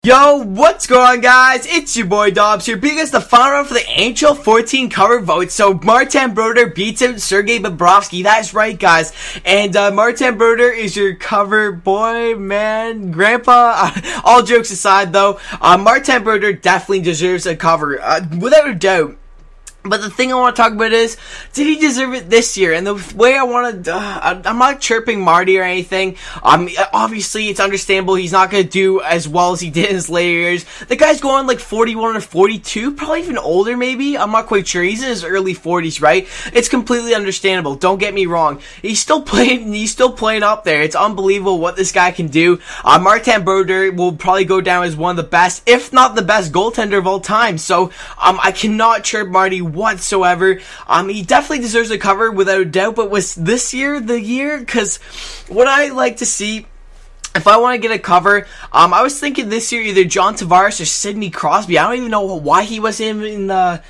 Yo, what's going on, guys? It's your boy Dooobbz here, because the final round for the NHL 14 cover vote. So Martin Brodeur beats out Sergei Bobrovsky. That's right, guys. And Martin Brodeur is your cover boy, man, grandpa. All jokes aside, though, Martin Brodeur definitely deserves a cover, without a doubt. But the thing I want to talk about is, did he deserve it this year? And the way I want to, I'm not chirping Marty or anything. Obviously, it's understandable he's not going to do as well as he did in his later years. The guy's going like 41 or 42, probably even older maybe. I'm not quite sure. He's in his early 40s, right? It's completely understandable. Don't get me wrong. He's still playing up there. It's unbelievable what this guy can do. Martin Brodeur will probably go down as one of the best, if not the best goaltender of all time. So, I cannot chirp Marty whatsoever. He definitely deserves a cover without a doubt, but was this year the year? Because what I like to see, if I want to get a cover, I was thinking this year either John Tavares or Sidney Crosby. I don't even know why he wasn't in the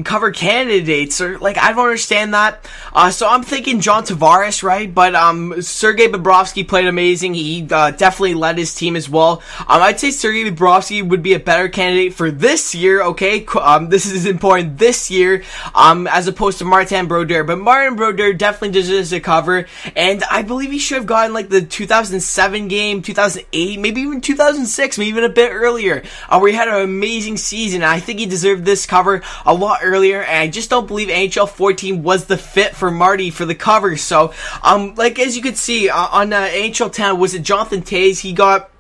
cover candidates, or like, I don't understand that. So I'm thinking John Tavares, right? But Sergei Bobrovsky played amazing. He definitely led his team as well. I'd say Sergei Bobrovsky would be a better candidate for this year, okay? This is important, this year, as opposed to Martin Brodeur. But Martin Brodeur definitely deserves a cover, and I believe he should have gotten like the 2007 game, 2008, maybe even 2006, maybe even a bit earlier, where he had an amazing season. And I think he deserved this cover a lot earlier, and I just don't believe NHL 14 was the fit for Marty for the cover. So, like, as you could see, on NHL 10, was it Jonathan Toews? He got,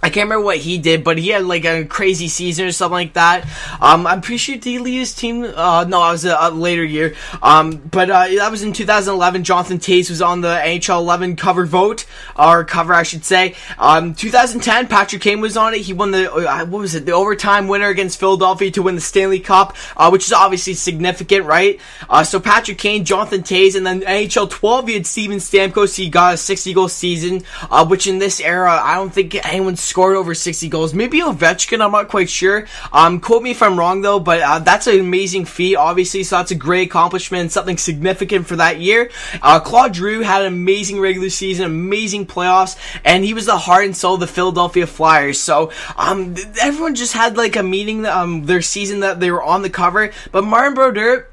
I can't remember what he did, but he had like a crazy season or something like that. I'm pretty sure did he lead his team? No, it was a later year. But that was in 2011. Jonathan Toews was on the NHL 11 cover vote, or cover, I should say. 2010, Patrick Kane was on it. He won the what was it? The overtime winner against Philadelphia to win the Stanley Cup, which is obviously significant, right? So Patrick Kane, Jonathan Toews, and then NHL 12, you had Steven Stamkos. He got a 60-goal season, which in this era, I don't think anyone's scored over 60 goals. Maybe Ovechkin, I'm not quite sure. Quote me if I'm wrong though, but that's an amazing feat, obviously, so that's a great accomplishment, something significant for that year. Claude Giroux had an amazing regular season, amazing playoffs, and he was the heart and soul of the Philadelphia Flyers. So everyone just had like a meeting, their season that they were on the cover, but Martin Brodeur,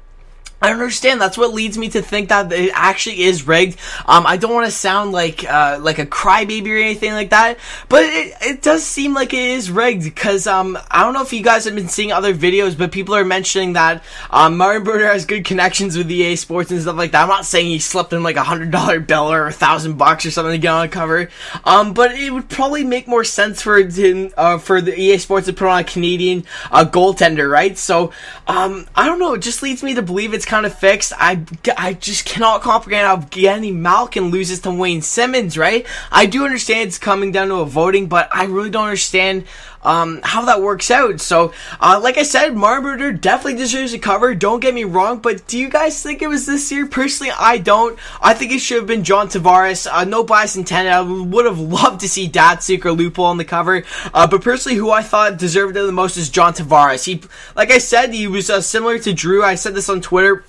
I don't understand. That's what leads me to think that it actually is rigged. I don't want to sound like a crybaby or anything like that, but it does seem like it is rigged, because I don't know if you guys have been seeing other videos, but people are mentioning that Martin Brodeur has good connections with EA Sports and stuff like that. I'm not saying he slipped in like $100 bill or $1,000 or something to get on a cover, but it would probably make more sense for the EA Sports to put on a Canadian goaltender, right? So I don't know. It just leads me to believe it's kind of fixed. I just cannot comprehend how Evgeny Malkin loses to Wayne Simmons, right? I do understand it's coming down to a voting, but I really don't understand how that works out. So, like I said, Martin Brodeur definitely deserves a cover, don't get me wrong, but do you guys think it was this year? Personally, I don't. I think it should have been John Tavares. No bias intended. I would have loved to see Datsuk or Lupul on the cover, but personally, who I thought deserved it the most is John Tavares. He, like I said, he was similar to Drew. I said this on Twitter.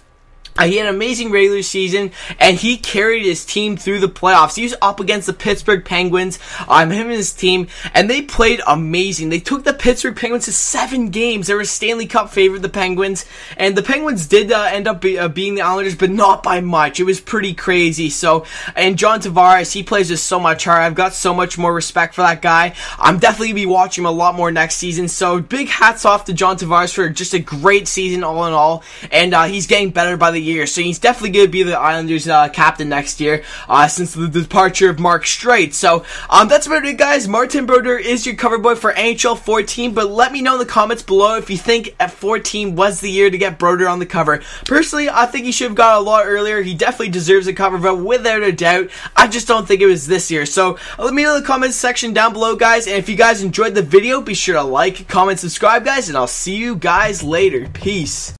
He had an amazing regular season, and he carried his team through the playoffs. He was up against the Pittsburgh Penguins, him and his team, and they played amazing. They took the Pittsburgh Penguins to 7 games. They were a Stanley Cup favorite, the Penguins, and the Penguins did end up being the Islanders, but not by much. It was pretty crazy. So, and John Tavares, he plays with so much heart. I've got so much more respect for that guy. I'm definitely going to be watching him a lot more next season. So, big hats off to John Tavares for just a great season all in all, and he's getting better by the year, so he's definitely going to be the Islanders captain next year, since the departure of Mark Streit. So that's about it, guys. Martin Brodeur is your cover boy for NHL 14, but let me know in the comments below if you think at 14 was the year to get Brodeur on the cover. Personally, I think he should have got a lot earlier. He definitely deserves a cover vote without a doubt. I just don't think it was this year. So let me know in the comments section down below, guys, and if you guys enjoyed the video, be sure to like, comment, subscribe, guys, and I'll see you guys later. Peace.